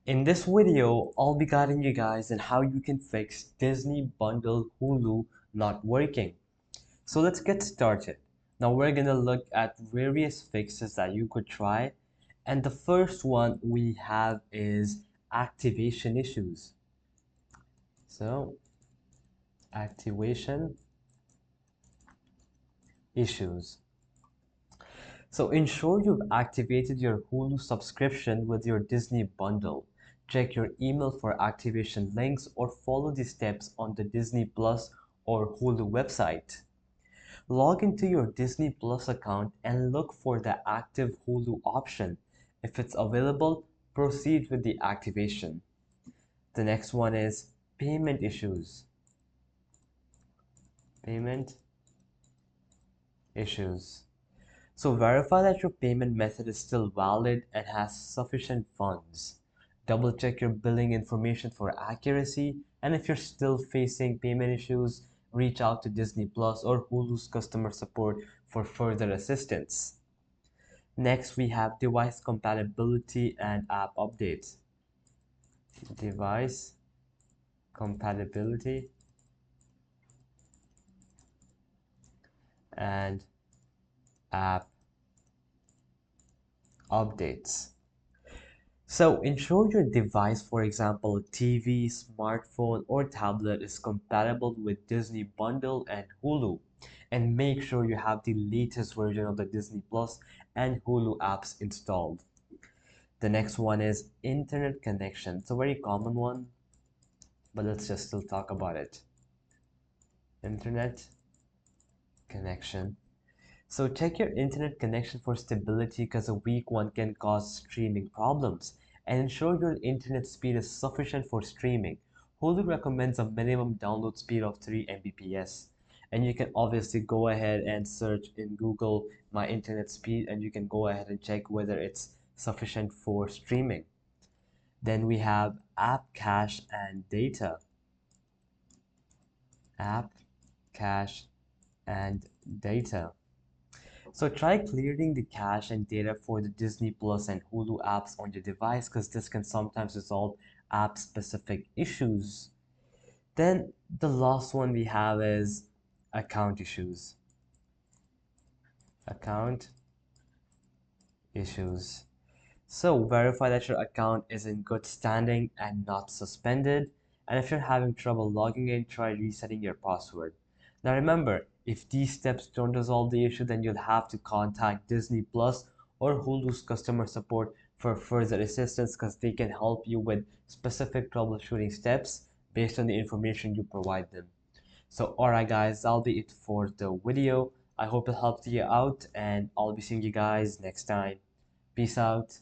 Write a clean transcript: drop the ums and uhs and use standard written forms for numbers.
In this video, I'll be guiding you guys on how you can fix Disney Bundle Hulu not working. So let's get started. Now we're gonna look at various fixes that you could try. And the first one we have is activation issues. So activation issues. So ensure you've activated your Hulu subscription with your Disney bundle. Check your email for activation links or follow the steps on the Disney Plus or Hulu website. Log into your Disney Plus account and look for the active Hulu option. If it's available, proceed with the activation. The next one is payment issues. Payment issues. So verify that your payment method is still valid and has sufficient funds. Double check your billing information for accuracy, and if you're still facing payment issues, reach out to Disney Plus or Hulu's customer support for further assistance. Next, we have device compatibility and app updates. Device compatibility and app updates. So ensure your device, for example, TV, smartphone, or tablet is compatible with Disney Bundle and Hulu. And make sure you have the latest version of the Disney Plus and Hulu apps installed. The next one is internet connection. It's a very common one, but let's just still talk about it. Internet connection. So check your internet connection for stability because a weak one can cause streaming problems, and ensure your internet speed is sufficient for streaming. Hulu recommends a minimum download speed of 3 Mbps, and you can obviously go ahead and search in Google my internet speed and you can go ahead and check whether it's sufficient for streaming. Then we have app cache and data. App cache and data. So try clearing the cache and data for the Disney Plus and Hulu apps on your device because this can sometimes resolve app-specific issues. Then the last one we have is account issues. Account issues. So verify that your account is in good standing and not suspended. And if you're having trouble logging in, try resetting your password. Now remember, if these steps don't resolve the issue, then you'll have to contact Disney Plus or Hulu's customer support for further assistance because they can help you with specific troubleshooting steps based on the information you provide them. So alright guys, that'll be it for the video. I hope it helped you out and I'll be seeing you guys next time. Peace out.